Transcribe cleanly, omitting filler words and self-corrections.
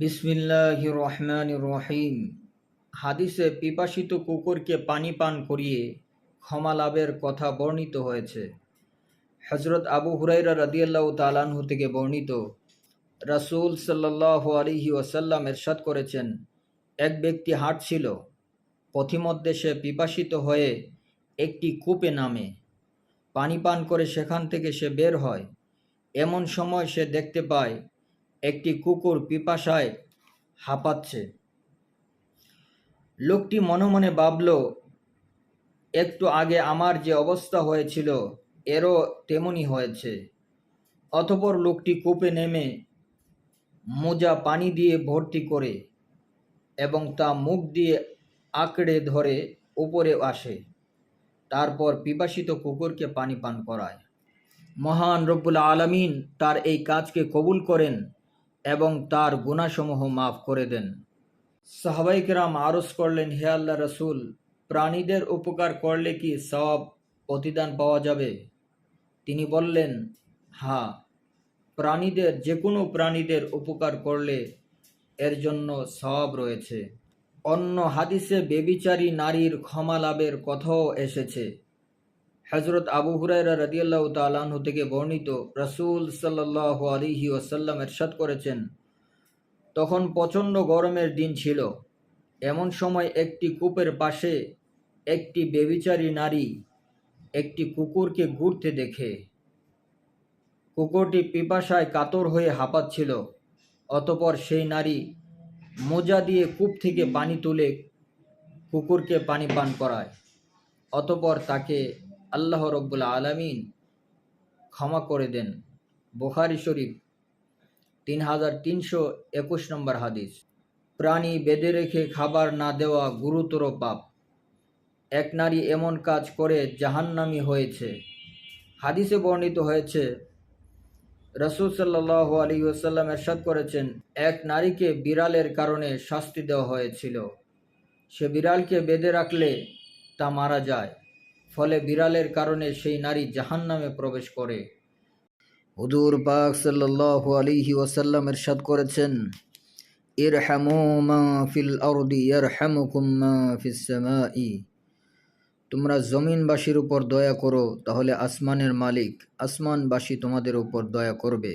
বিসমিল্লাহির রহমানির রহিম। হাদিসে পিপাসিত কুকুরকে পানি পান করিয়ে ক্ষমা লাভের কথা বর্ণিত হয়েছে। হযরত আবু হুরায়রা রাদিয়াল্লাহু তাআলা আনহু থেকে বর্ণিত, রাসূল সাল্লাল্লাহু আলাইহি ওয়াসাল্লাম ইরশাদ করেছেন, এক ব্যক্তি হাঁটছিল, পথিমধ্যে সে পিপাসিত হয়ে একটি কূপে নামে, পানি পান করে সেখান থেকে সে বের হয়। এমন সময় সে দেখতে পায় একটি কুকুর পিপাসায় হাঁপাচ্ছে। লোকটি মনে মনে ভাবল, একটু আগে আমার যে অবস্থা হয়েছিল এরও তেমনি হয়েছে। অতঃপর লোকটি কূপে নেমে মোজা পানি দিয়ে ভর্তি করে এবং তা মুখ দিয়ে আঁকড়ে ধরে উপরে আসে, তারপর পিপাসিত কুকুরকে পানি পান করায়। মহান রব্বুল আলামিন তার এই কাজকে কবুল করেন এবং তার গুনাহসমূহ মাফ করে দেন। সাহাবায়ে কেরাম আরজ করলেন, হে আল্লাহ রসুল, প্রাণীদের উপকার করলে কি সওয়াব প্রতিদান পাওয়া যাবে? তিনি বললেন, হ্যাঁ, যে কোনো প্রাণীদের উপকার করলে এর জন্য সওয়াব রয়েছে। অন্য হাদিসে বেবিচারী নারীর ক্ষমা লাভের কথাও এসেছে। হযরত আবু হুরায়রা রাদিয়াল্লাহু তাআলা আনহু থেকে বর্ণিত, রাসূল সাল্লাল্লাহু আলাইহি ওয়াসাল্লাম ইরশাদ করেছেন, তখন প্রচণ্ড গরমের দিন ছিল। এমন সময় একটি কূপের পাশে একটি বেবিচারী নারী একটি কুকুরকে ঘুরতে দেখে। কুকুরটি পিপাসায় কাতর হয়ে হাঁপাচ্ছিল। অতঃপর সেই নারী মোজা দিয়ে কূপ থেকে পানি তুলে কুকুরকে পানি পান করায়। অতঃপর তাকে আল্লাহ রব্বুল আলামিন ক্ষমা করে দেন। বুখারী শরীফ 3321 নম্বর হাদিস। প্রাণী বেঁধে রেখে খাবার না দেওয়া গুরুতর পাপ। এক নারী এমন কাজ করে জাহান্নামী হয়েছে। হাদিসে বর্ণিত হয়েছে, রাসূল সাল্লাল্লাহু আলাইহি ওয়াসাল্লাম ইরশাদ করেছেন, এক নারীকে বিড়ালের কারণে শাস্তি দেওয়া হয়েছিল। সে বিড়ালকে বেঁধে রাখলে তা মারা যায়, ফলে বিড়ালের কারণে সেই নারী জাহান্নামে প্রবেশ করে। হুজুর পাক সাল্লাল্লাহু আলাইহি ওয়াসাল্লাম ইরশাদ করেছেন, ইরহামু মা ফিল আরদি ইয়ারহামুকুম মা ফিস সামাই। তোমরা জমিনবাসীর উপর দয়া করো, তাহলে আসমানের মালিক আসমানবাসী তোমাদের উপর দয়া করবে।